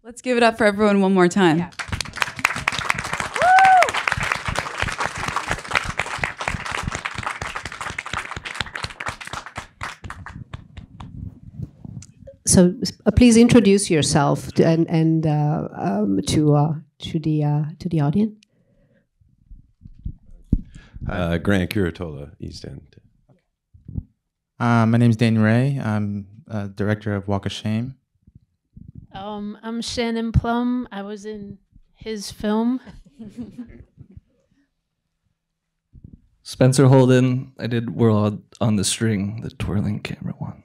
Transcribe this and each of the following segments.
Let's give it up for everyone one more time. Yeah. So please introduce yourself to the audience. Grant Curatola, East End. My name is Dane Ray. I'm director of Walk of Shame. I'm Shannon Plumb. I was in his film. Spencer Holden. I did World on the String, the twirling camera one.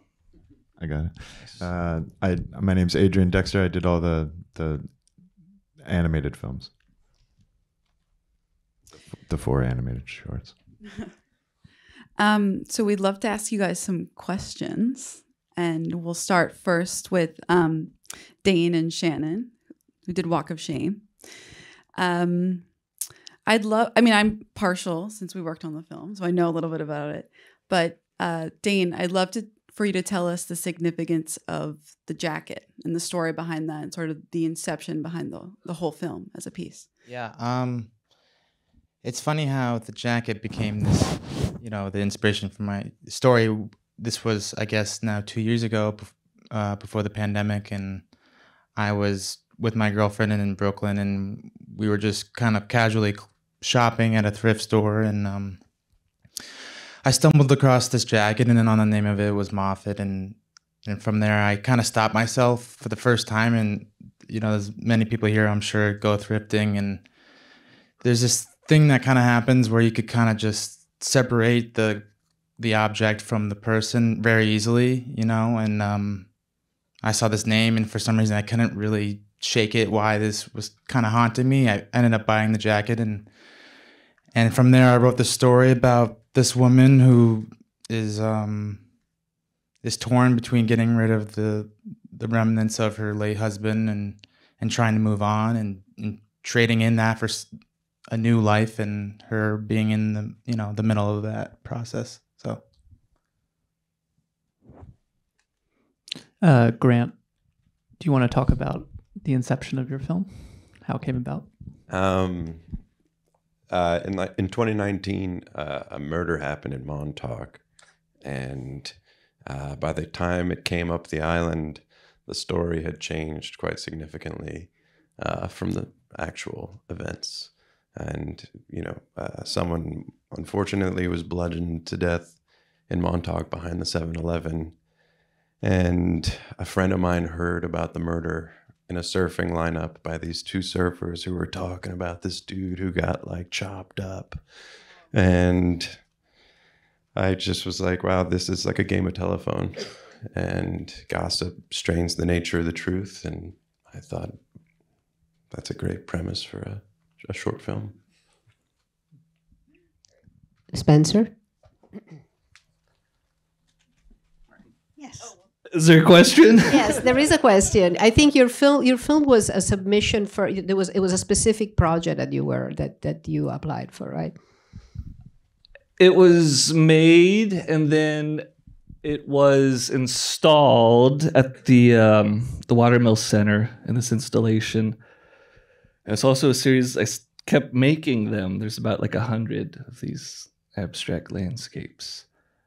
I got it. My name's Adrian, Dexter. I did all the animated films, the 4 animated shorts. So we'd love to ask you guys some questions, and we'll start first with Dane and Shannon, who did Walk of Shame. I'm partial since we worked on the film, so I know a little bit about it. But Dane, I'd love for you to tell us the significance of the jacket and the story behind that, and sort of the inception behind the whole film as a piece. Yeah. It's funny how the jacket became this, the inspiration for my story. This was, I guess, now 2 years ago, before the pandemic, and I was with my girlfriend in Brooklyn, and we were just kind of casually shopping at a thrift store, and I stumbled across this jacket, and then on the name of it was Moffat, and from there I kind of stopped myself for the first time. And there's many people here, I'm sure, go thrifting, and there's this thing that kind of happens where you could kind of just separate the object from the person very easily, and I saw this name, and for some reason I couldn't really shake it why this was kind of haunting me. I ended up buying the jacket, and from there I wrote the story about this woman who is torn between getting rid of the remnants of her late husband and trying to move on, and trading in that for a new life, and her being in the middle of that process. So, Grant, do you want to talk about the inception of your film? How it came about? In 2019, a murder happened in Montauk, and by the time it came up the island, the story had changed quite significantly from the actual events. And someone unfortunately was bludgeoned to death in Montauk behind the 7-Eleven, and a friend of mine heard about the murder in a surfing lineup by these 2 surfers who were talking about this dude who got chopped up. And I just was like, wow, this is like a game of telephone, and gossip strains the nature of the truth. And I thought that's a great premise for a short film. Spencer? Yes. Is there a question? Yes, there is a question. I think your film was a submission for it was a specific project that you applied for, right? It was made, and then it was installed at the Watermill Center in this installation. And it's also a series. I kept making them. There's about 100 of these abstract landscapes,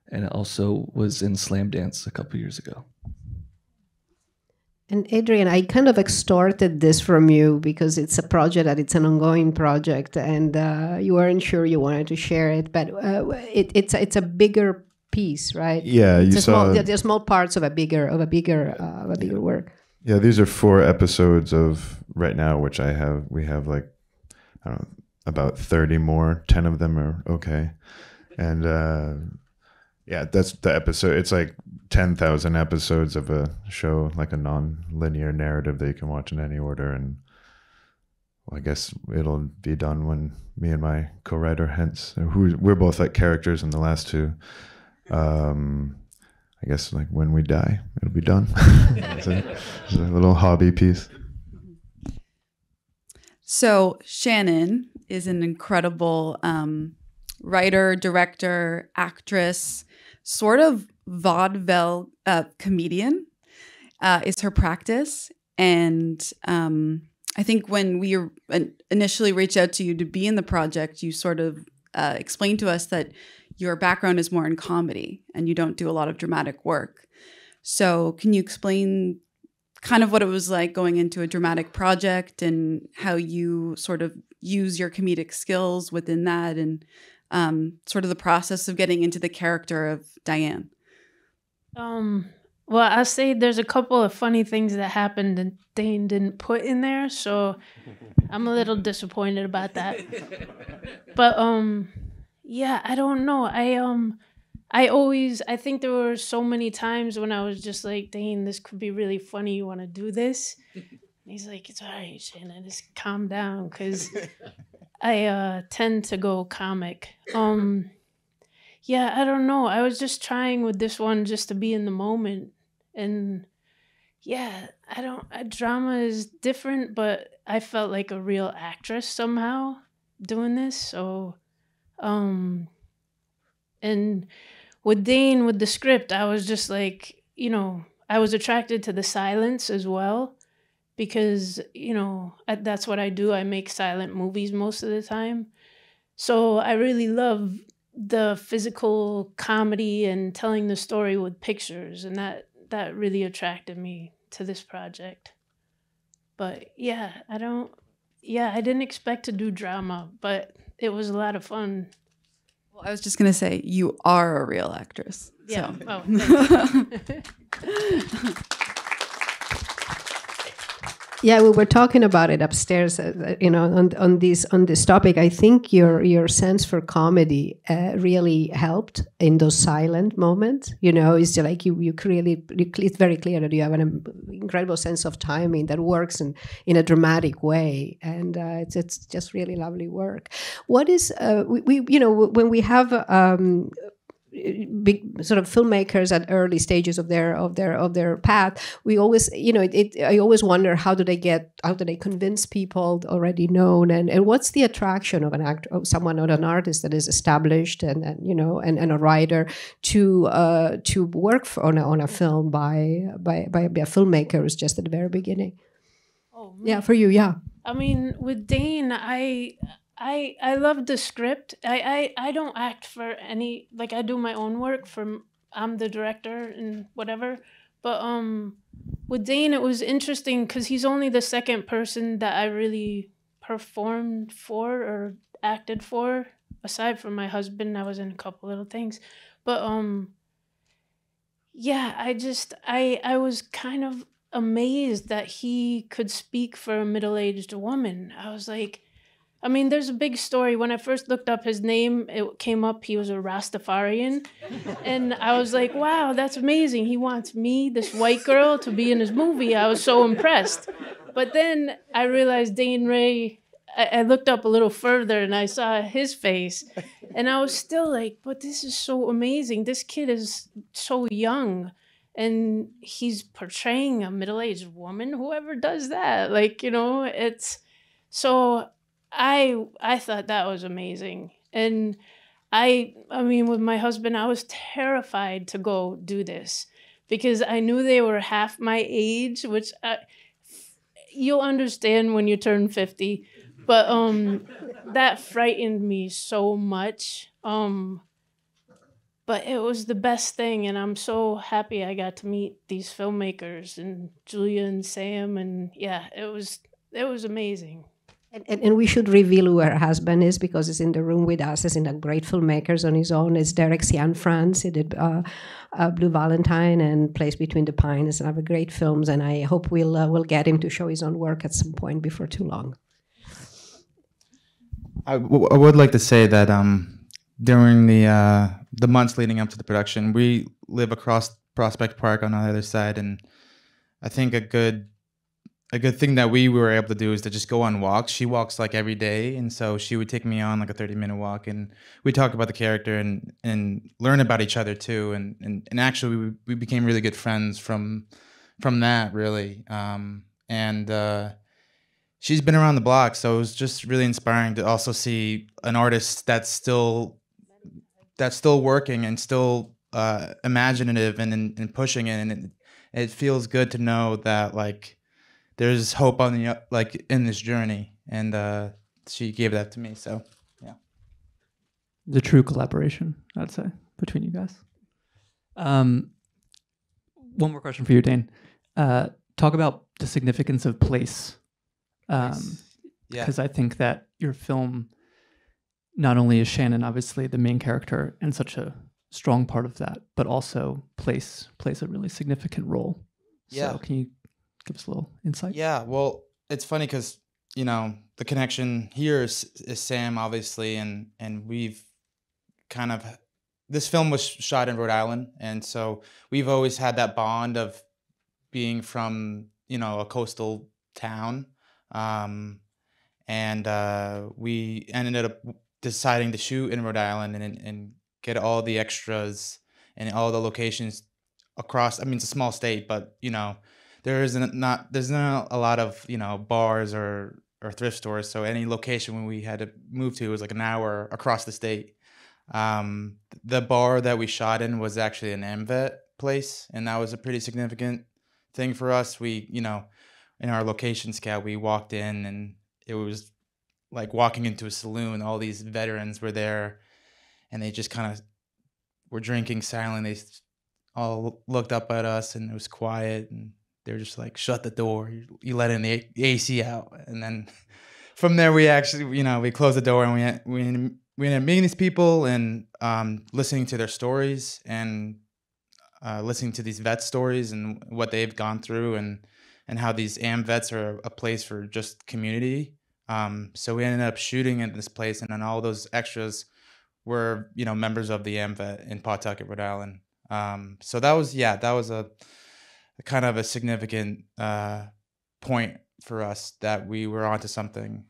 and it also was in Slam Dance a couple years ago. And Adrian, I kind of extorted this from you because it's a project it's an ongoing project, and you weren't sure you wanted to share it, but it's a bigger piece, right? Yeah, they're small parts of a bigger work. Yeah, these are 4 episodes of right now, which we have I don't know, about 30 more. 10 of them are okay, and yeah, that's the episode. It's 10,000 episodes of a show, a non-linear narrative that you can watch in any order. And I guess it'll be done when me and my co-writer, we're both characters in the last 2. I guess when we die, it'll be done. It's a little hobby piece. So Shannon is an incredible writer, director, actress, sort of vaudeville comedian is her practice. And I think when we initially reached out to you to be in the project, you sort of explained to us that your background is more in comedy and you don't do a lot of dramatic work. So can you explain kind of what it was like going into a dramatic project and how you sort of use your comedic skills within that, and sort of the process of getting into the character of Diane? Well, I'll say there's a couple of funny things that happened and Dane didn't put in there, so I'm a little disappointed about that. But yeah, I don't know. I think there were so many times when I was just like, Dane, this could be really funny. You want to do this? And he's like, it's all right, Shannon, just calm down, because I tend to go comic. Yeah, I don't know. I was just trying with this one just to be in the moment. And yeah, drama is different, but I felt like a real actress somehow doing this. So, and with Dane, with the script, I was just like, I was attracted to the silence as well, because, that's what I do. I make silent movies most of the time. So I really love the physical comedy and telling the story with pictures, and that really attracted me to this project. But yeah, I didn't expect to do drama, but it was a lot of fun. Well, I was just going to say, you are a real actress. Yeah. So. Oh, Yeah, we were talking about it upstairs, on this topic. I think your sense for comedy really helped in those silent moments. It's just like it's very clear that you have an incredible sense of timing that works in a dramatic way, and it's just really lovely work. What is when we have big sort of filmmakers at early stages of their path, we always I always wonder, how do they convince people already known, and what's the attraction of an actor, of someone, or an artist that is established and a writer to work on a film by a filmmaker who's just at the very beginning. Oh, man. Yeah, for you, yeah. I mean, with Dane, I love the script. I don't act for any, like, I do my own work I'm the director and whatever. But with Dane, it was interesting because he's only the second person that I really performed for or acted for, aside from my husband. I was in a couple little things. But yeah, I was kind of amazed that he could speak for a middle-aged woman. I was like, I mean, there's a big story. When I first looked up his name, it came up he was a Rastafarian. And I was like, wow, that's amazing. He wants me, this white girl, to be in his movie. I was so impressed. But then I realized Dane Ray, I looked up a little further and I saw his face. And I was still like, but this is so amazing. This kid is so young. And he's portraying a middle-aged woman. Whoever does that, it's so... I thought that was amazing. And I mean, with my husband, I was terrified to go do this because I knew they were half my age, which you'll understand when you turn 50. But that frightened me so much. But it was the best thing. And I'm so happy I got to meet these filmmakers and Giulia and Sam. And yeah, it was amazing. And we should reveal who her husband is, because he's in the room with us. He's in a great filmmakers on his own. It's Derek Cianfrance. He did Blue Valentine and Place Between the Pines and other great films. And I hope we'll get him to show his own work at some point before too long. I would like to say that during the months leading up to the production, we live across Prospect Park on the other side, and I think a good thing that we were able to do is to just go on walks. She walks like every day, and so she would take me on like a 30-minute walk, and we talked about the character and learn about each other too. And actually, we became really good friends from that, really. She's been around the block, so it was just really inspiring to also see an artist that's still working and still imaginative and pushing it. And it feels good to know that there's hope on the like in this journey, and she gave that to me. So yeah, The true collaboration, I'd say, between you guys. One more question for you, Dane. Talk about the significance of place. Yeah. Because I think that your film, not only is Shannon obviously the main character and such a strong part of that, but also place plays a really significant role. Yeah. So can you give us a little insight? Yeah, well, it's funny because the connection here is Sam, obviously, and we've kind of, this film was shot in Rhode Island, and so we've always had that bond of being from a coastal town, and we ended up deciding to shoot in Rhode Island and get all the extras and all the locations across. I mean, it's a small state, but there's not a lot of bars or thrift stores. So any location when we had to move to was like an hour across the state. The bar that we shot in was actually an AMVET place, and that was a pretty significant thing for us. We, in our location scout, we walked in and it was like walking into a saloon. All these veterans were there, and they just kind of were drinking silently. They all looked up at us, and it was quiet, and they were just like, shut the door. You let in the AC out. And then from there, we actually, we closed the door, and we ended up meeting these people and listening to their stories and listening to these vet stories and what they've gone through and how these AMVETs are a place for just community. So we ended up shooting at this place, and then all those extras were, members of the AMVET in Pawtucket, Rhode Island. So that was a kind of a significant point for us that we were onto something,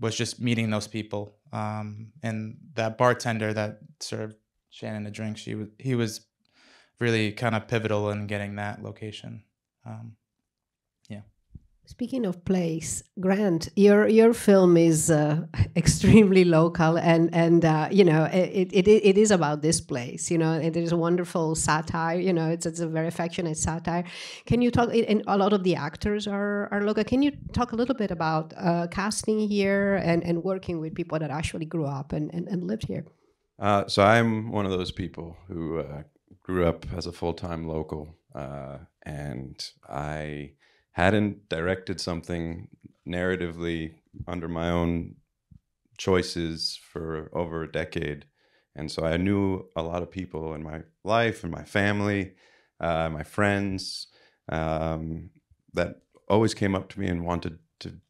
was just meeting those people. And that bartender that served Shannon a drink, he was really kind of pivotal in getting that location. Speaking of place, Grant, your film is extremely local, and it is about this place. It is a wonderful satire. It's a very affectionate satire. Can you talk? And a lot of the actors are local. Can you talk a little bit about casting here and working with people that actually grew up and lived here? So I'm one of those people who grew up as a full-time local, and I hadn't directed something narratively under my own choices for over a decade. And so I knew a lot of people in my life and my family, my friends, that always came up to me and wanted to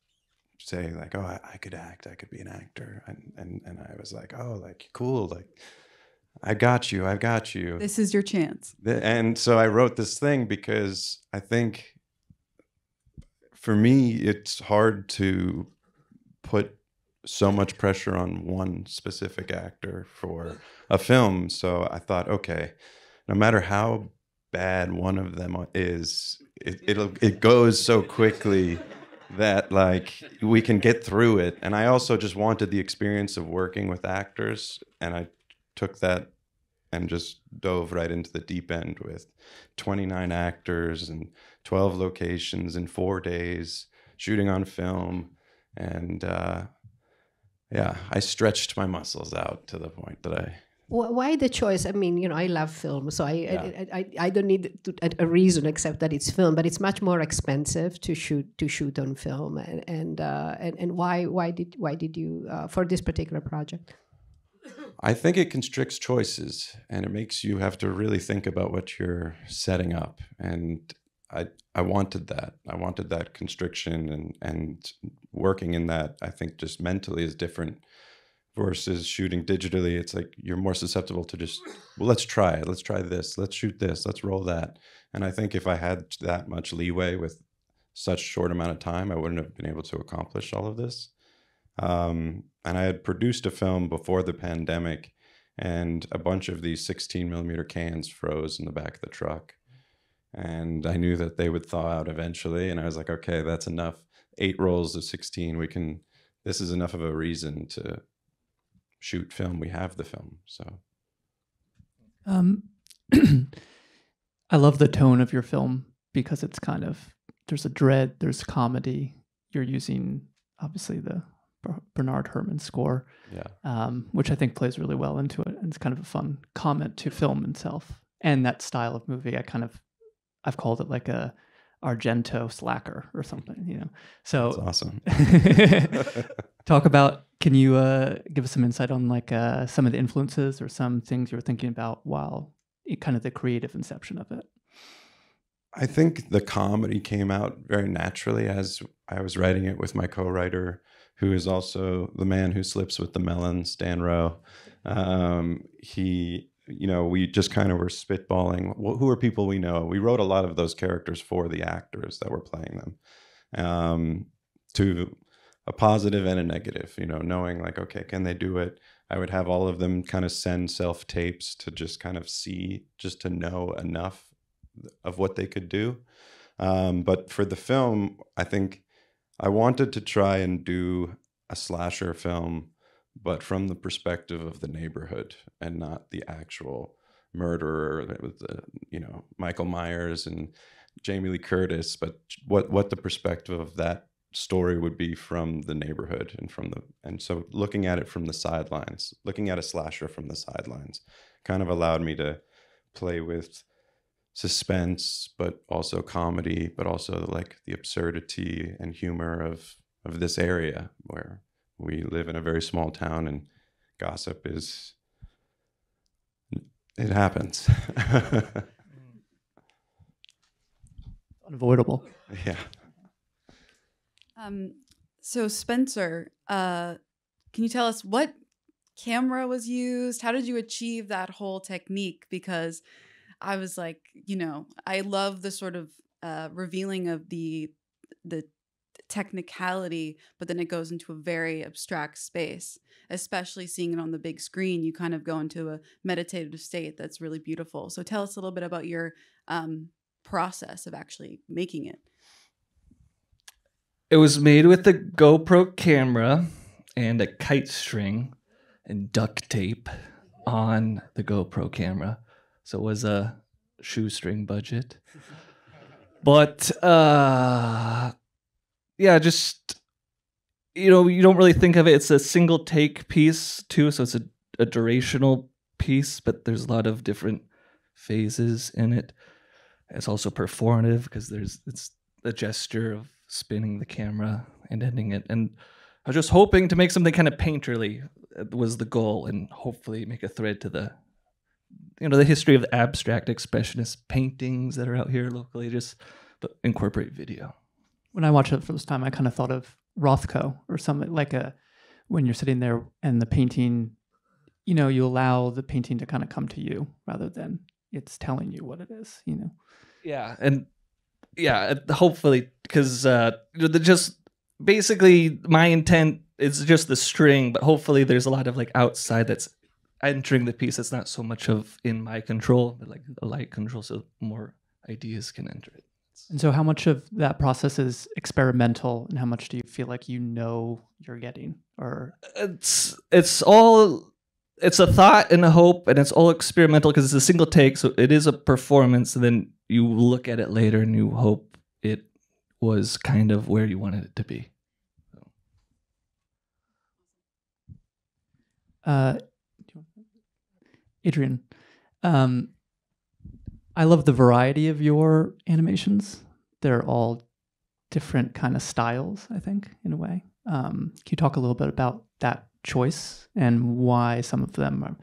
say like, oh, I could act, I could be an actor. And I was like, oh, like, cool. Like, I've got you. This is your chance. And so I wrote this thing because I think, for me, it's hard to put so much pressure on one specific actor for a film. So I thought, okay, no matter how bad one of them is, it goes so quickly that like we can get through it. And I also just wanted the experience of working with actors, and I took that and just dove right into the deep end with 29 actors and 12 locations in 4 days, shooting on film. And I stretched my muscles out to the point that I... Why the choice? I mean, I love film, so I don't need a reason except that it's film, but it's much more expensive to shoot on film. And why did you for this particular project? I think it constricts choices, and it makes you have to really think about what you're setting up. And I wanted that. I wanted that constriction, and working in that, I think, just mentally is different versus shooting digitally. It's like you're more susceptible to just, well, let's try it. Let's try this. Let's shoot this. Let's roll that. And I think if I had that much leeway with such short amount of time, I wouldn't have been able to accomplish all of this. And I had produced a film before the pandemic, and a bunch of these 16 millimeter cans froze in the back of the truck. And I knew that they would thaw out eventually. And I was like, okay, that's enough. 8 rolls of 16. This is enough of a reason to shoot film. We have the film. So, I love the tone of your film because it's kind of there's a dread, there's comedy. You're using obviously the Bernard Herrmann score, which I think plays really well into it, and it's kind of a fun comment to film itself and that style of movie. I've called it like a Argento slacker or something, you know. So that's awesome. Can you give us some insight on like some of the influences or some things you were thinking about while kind of the creative inception of it? I think the comedy came out very naturally as I was writing it with my co-writer, who is also the man who slips with the melons, Dan Rowe. We just kind of were spitballing. Who are people we know? We wrote a lot of those characters for the actors that were playing them, to a positive and a negative, knowing like, okay, can they do it? I would have all of them kind of send self-tapes to just kind of see, just to know enough of what they could do. But for the film, I think I wanted to try and do a slasher film, but from the perspective of the neighborhood and not the actual murderer with Michael Myers and Jamie Lee Curtis, but what the perspective of that story would be from the neighborhood and so looking at it from the sidelines, looking at a slasher from the sidelines kind of allowed me to play with suspense, but also comedy, but also like the absurdity and humor of this area where we live in a very small town and gossip it happens. Unavoidable. Yeah. So Spencer, can you tell us what camera was used? How did you achieve that whole technique? Because I was like, I love the sort of revealing of the technicality, but then it goes into a very abstract space, especially seeing it on the big screen. You kind of go into a meditative state that's really beautiful. So tell us a little bit about your process of actually making it. It was made with a GoPro camera and a kite string and duct tape on the GoPro camera. So it was a shoestring budget. But just, you don't really think of it. It's a single take piece too. So it's a durational piece, but there's a lot of different phases in it. It's also performative because it's a gesture of spinning the camera and ending it. And I was just hoping to make something kind of painterly was the goal, and hopefully make a thread to the history of the abstract expressionist paintings that are out here locally, but incorporate video. When I watched it for the first time, I kind of thought of Rothko or something like when you're sitting there and the painting, you allow the painting to kind of come to you rather than it's telling you what it is, Yeah. And hopefully, because just basically my intent is just the string, but hopefully there's a lot of like outside that's entering the piece that's not so much of in my control, but like the light control, so more ideas can enter it. And so how much of that process is experimental and how much do you feel like you're getting? Or it's a thought and a hope, and it's all experimental because it's a single take, so it is a performance, and then you look at it later and you hope it was kind of where you wanted it to be. Adrian, I love the variety of your animations. They're all different kind of styles, I think, in a way. Can you talk a little bit about that choice and why some of them are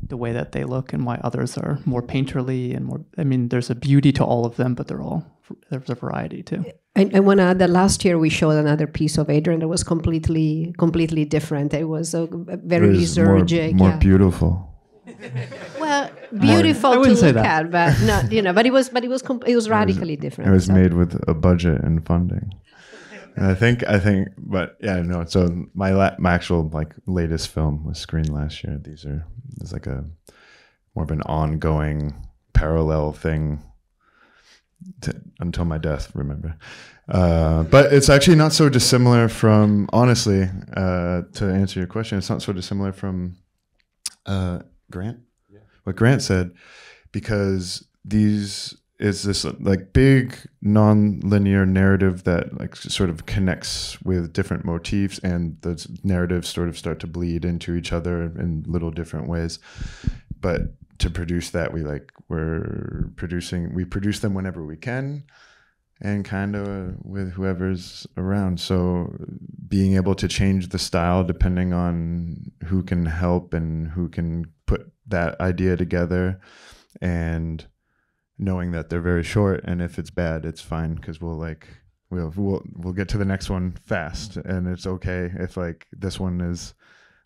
the way that they look and why others are more painterly and more, there's a beauty to all of them, but there's a variety too. I want to add that last year we showed another piece of Adrian that was completely different. It was very lysergic. More beautiful. Well, beautiful to look at, but not, but it was radically different. It was made with a budget and funding. And I think, but yeah, no. So my actual latest film was screened last year. There's like a more of an ongoing parallel thing until my death. Remember, but it's actually not so dissimilar from, honestly, to answer your question, it's not so dissimilar from Grant. Yeah. What Grant said, because is this like big non-linear narrative that like sort of connects with different motifs, and the narratives sort of start to bleed into each other in little different ways. But to produce that, we produce them whenever we can, and kind of with whoever's around. So being able to change the style depending on who can help and who can put that idea together, and knowing that they're very short, and if it's bad, it's fine, because we'll get to the next one fast, and it's okay if like this one is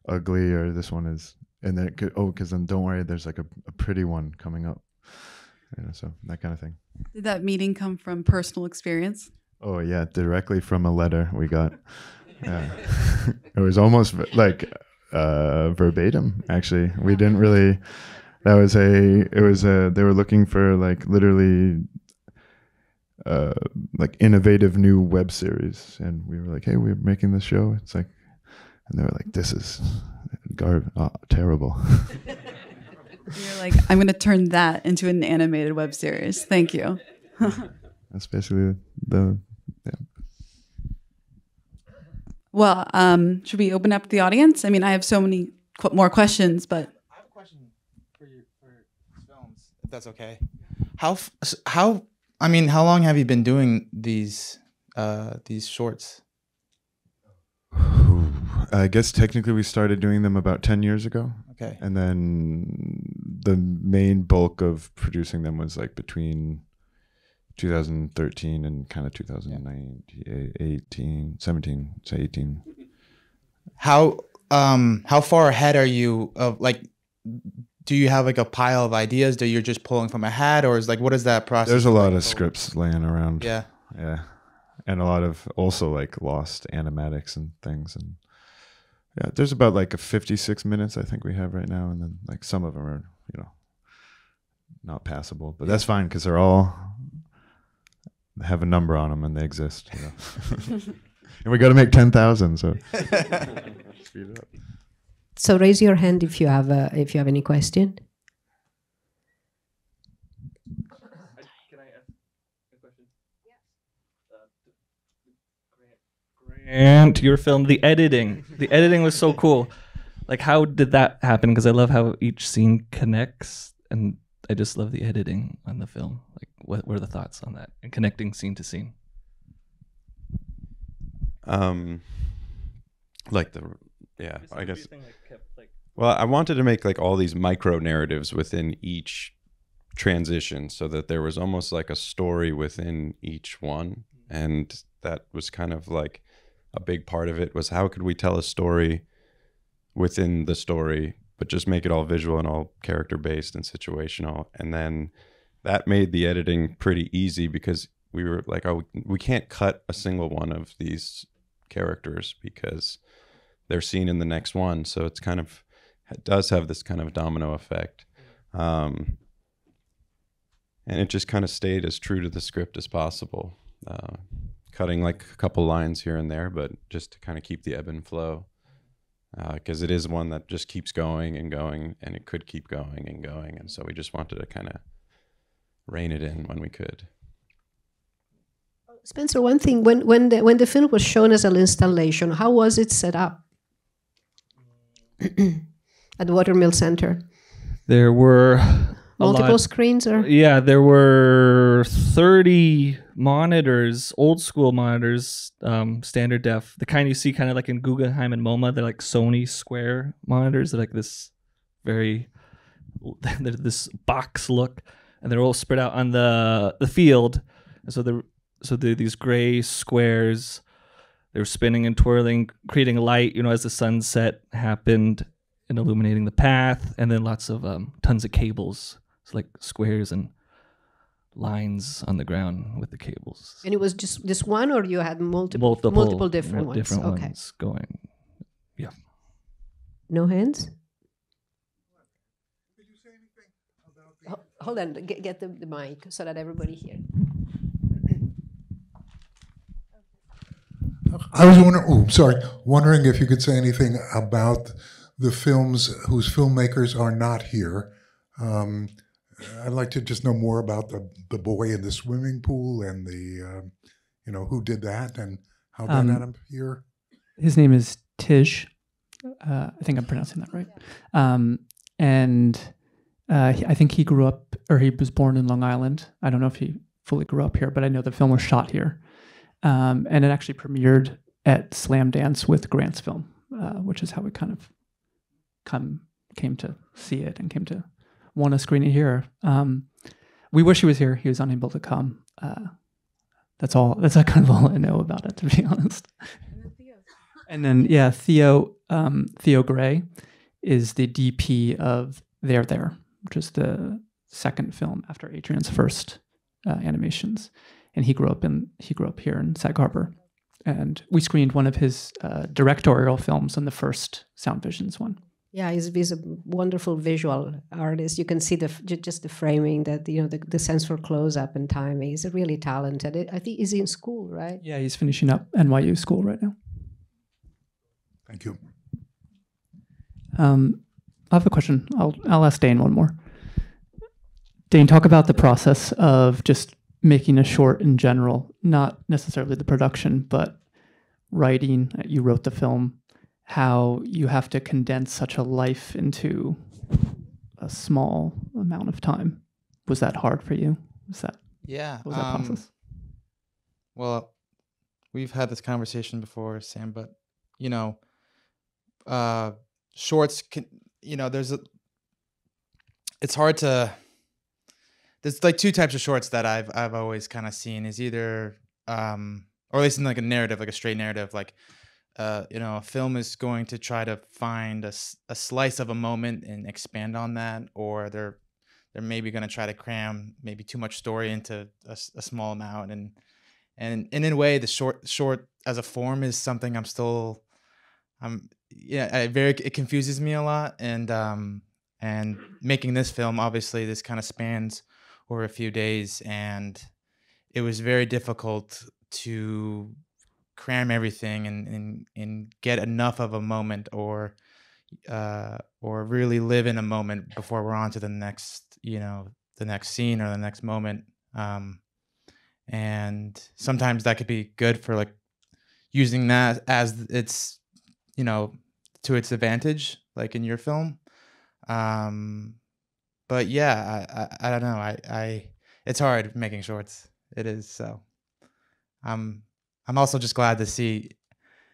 ugly or this one is, and then because then don't worry, there's like a pretty one coming up, so that kind of thing. Did that meeting come from personal experience? Oh yeah, directly from a letter we got. It was almost like verbatim, actually. We didn't really. They were looking for like literally like innovative new web series, and we were like, hey, we're making this show. It's like, and they were like, this is terrible. You're like, I'm going to turn that into an animated web series. Thank you. That's basically the. Yeah. Well, should we open up the audience? I mean, I have so many more questions, but I have a question for films, if that's okay. How long have you been doing these shorts? I guess technically we started doing them about 10 years ago. Okay. And then the main bulk of producing them was like between 2013 and kind of 2018, 17, say 18. How far ahead are you of like, do you have like a pile of ideas that you're just pulling from a hat, or is like, what is that process? There's a lot of scripts laying around. Yeah. Yeah. And a lot of also like lost animatics and things. And yeah, there's about like 56 minutes I think we have right now. And then like some of them are, not passable, but that's fine because they're all have a number on them and they exist. And we got to make 10,000. So speed it up. So raise your hand if you have any question. Can I ask a question? Grant, your film, the editing was so cool. Like, how did that happen? Because I love how each scene connects, and I just love the editing on the film. Like, what were the thoughts on that and connecting scene to scene? I guess. Well, I wanted to make like all these micro narratives within each transition, so that there was almost like a story within each one, and that was kind of like a big part of it was how could we tell a story within the story, but just make it all visual and all character based and situational. And then that made the editing pretty easy because we were like, oh, we can't cut a single one of these characters because they're seen in the next one. So it does have this kind of domino effect. And it just kind of stayed as true to the script as possible. Cutting like a couple lines here and there, but just to kind of keep the ebb and flow. Because it is one that just keeps going and going, and it could keep going and going. And so we just wanted to kind of rein it in when we could. Spencer, one thing, when the film was shown as an installation, how was it set up at the Watermill Center? There were multiple screens, or there were 30 monitors, old school monitors, standard def, the kind you see kind of like in Guggenheim and MoMA. They're like Sony Square monitors. They're like this this box look, and they're all spread out on the field. And so they're these gray squares. They were spinning and twirling, creating light, as the sunset happened and illuminating the path, and then lots of tons of cables. It's like squares and lines on the ground with the cables. And it was just this one, or you had multiple different ones? Different ones going. Yeah. No hands? Did you say anything about the... Hold on, get the mic so that everybody hears. I was wondering if you could say anything about the films whose filmmakers are not here. I'd like to just know more about the boy in the swimming pool and the, who did that and how that ended up here. His name is Tish. I think I'm pronouncing that right. I think he grew up, or he was born in Long Island. I don't know if he fully grew up here, but I know the film was shot here. And it actually premiered at Slam Dance with Grant's film, which is how we kind of came to see it and came to want to screen it here. We wish he was here. He was unable to come. That's all. That's kind of all I know about it, to be honest. And then Theo Gray is the DP of There, which is the second film after Adrian's first animations, and he grew up here in Sag Harbor, and we screened one of his directorial films on the first Sound Visions one. Yeah, he's a wonderful visual artist. You can see just the framing, that the sense for close up and timing. He's really talented. I think he's in school, right? Yeah, he's finishing up NYU school right now. Thank you. I have a question. I'll ask Dane one more. Dane, talk about the process of just making a short in general, not necessarily the production, but writing. You wrote the film. How you have to condense such a life into a small amount of time. Was that hard for you? Yeah. What was that process? Well, we've had this conversation before, Sam, but shorts can, it's hard to, there's like two types of shorts that I've always kind of seen, is either or at least in like a narrative, like a straight narrative, like a film is going to try to find a slice of a moment and expand on that, or they're maybe going to try to cram maybe too much story into a small amount, and in a way the short as a form is something it confuses me a lot, and making this film, obviously this kind of spans over a few days, and it was very difficult to cram everything and get enough of a moment, or really live in a moment before we're on to the next scene or the next moment. And sometimes that could be good for like using that as it's, to its advantage, like in your film. But yeah, I don't know. It's hard making shorts. It is. So I'm also just glad to see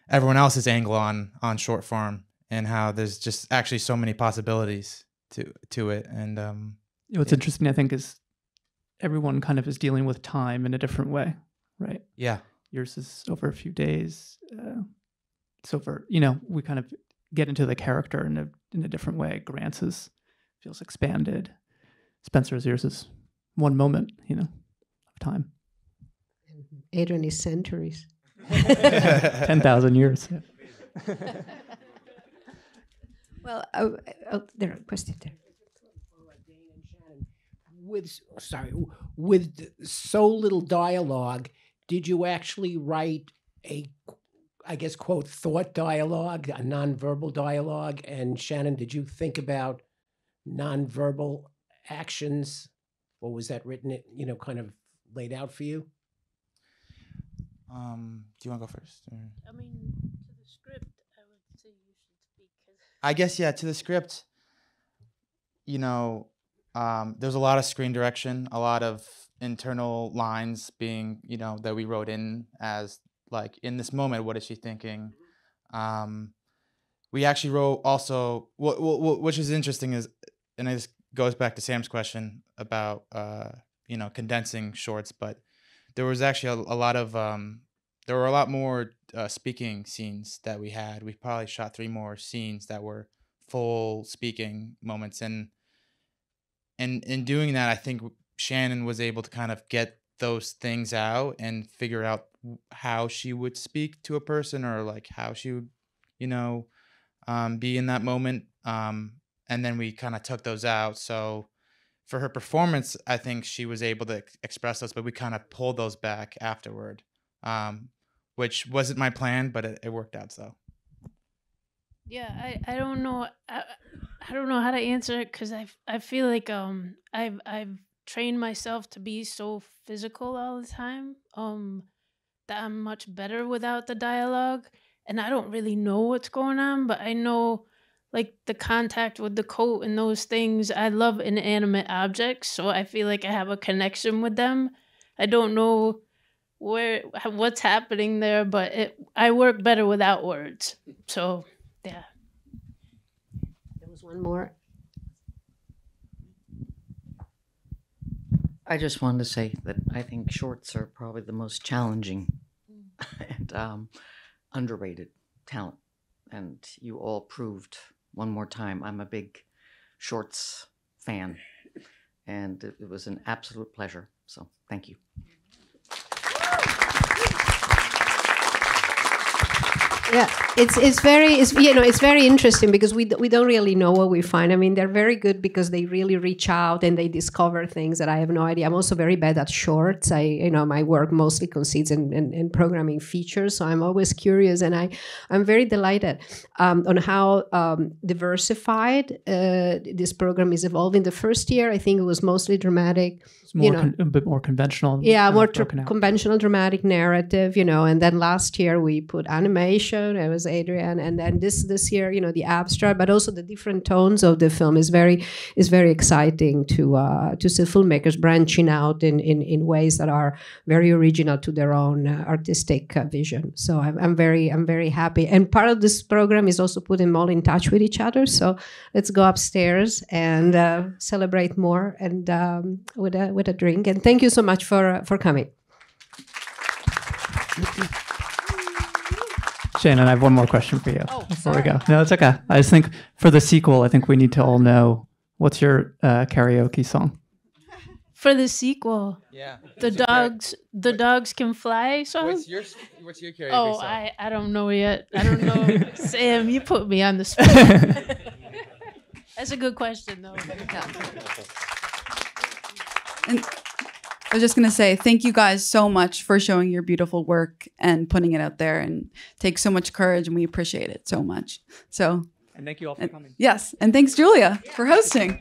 everyone else's angle on short form, and how there's just actually so many possibilities to it. And what's interesting, I think, is everyone kind of is dealing with time in a different way, right? Yeah. Yours is over a few days. It's over, we kind of get into the character in a different way. Grant's feels expanded. Spencer's, yours is one moment, of time. Adrian is centuries. 10,000 years. Yeah. Well, there are questions there. Dane and Shannon, with so little dialogue, did you actually write a, I guess, quote, thought dialogue, a nonverbal dialogue? And Shannon, did you think about nonverbal actions, or was that written, kind of laid out for you? Do you want to go first? Or? I mean, to the script, I would say you should speak. I guess, yeah, to the script, there's a lot of screen direction, a lot of internal lines being, that we wrote in as, like, in this moment, what is she thinking? We actually wrote also, which is interesting is, and it goes back to Sam's question about, condensing shorts, but there was actually a lot of, there were a lot more speaking scenes that we had. We probably shot 3 more scenes that were full speaking moments. And in doing that, I think Shannon was able to kind of get those things out and figure out how she would speak to a person, or like how she would, be in that moment. And then we kind of took those out. So for her performance, I think she was able to express those, but we kind of pulled those back afterward, which wasn't my plan, but it worked out. So Yeah, I don't know. I don't know how to answer it because I feel like I've trained myself to be so physical all the time that I'm much better without the dialogue, and I don't really know what's going on, but I know like the contact with the coat and those things. I love inanimate objects, so I feel like I have a connection with them. I don't know what's happening there, but I work better without words. So yeah. There was one more. I just wanted to say that I think shorts are probably the most challenging and underrated talent. And you all proved one more time I'm a big shorts fan. And it was an absolute pleasure. So thank you. Yeah, it's very interesting because we don't really know what we find. I mean, they're very good because they really reach out and they discover things that I have no idea. I'm also very bad at shorts. My work mostly consists in programming features, so I'm always curious, and I'm very delighted on how diversified this program is evolving. The first year, I think it was mostly dramatic. It's a bit more conventional. Yeah, more conventional dramatic narrative, and then last year we put animation. It was Adrian, and then this year, the abstract, but also the different tones of the film is very exciting to see filmmakers branching out in ways that are very original to their own artistic vision. So I'm very happy, and part of this program is also putting them all in touch with each other. So let's go upstairs and celebrate more and with a drink. And thank you so much for coming. Shannon, I have one more question for you before we sorry. go. No, it's okay. I just think for the sequel, I think we need to all know, what's your karaoke song? For the sequel, Yeah. the dogs can fly song. What's your karaoke Oh, song? I don't know yet. I don't know. Sam, you put me on the spot. That's a good question, though. And I was just going to say, thank you guys so much for showing your beautiful work and putting it out there, and takes so much courage, and we appreciate it so much. So, And thank you all for coming. Yes. And thanks, Giulia, for hosting.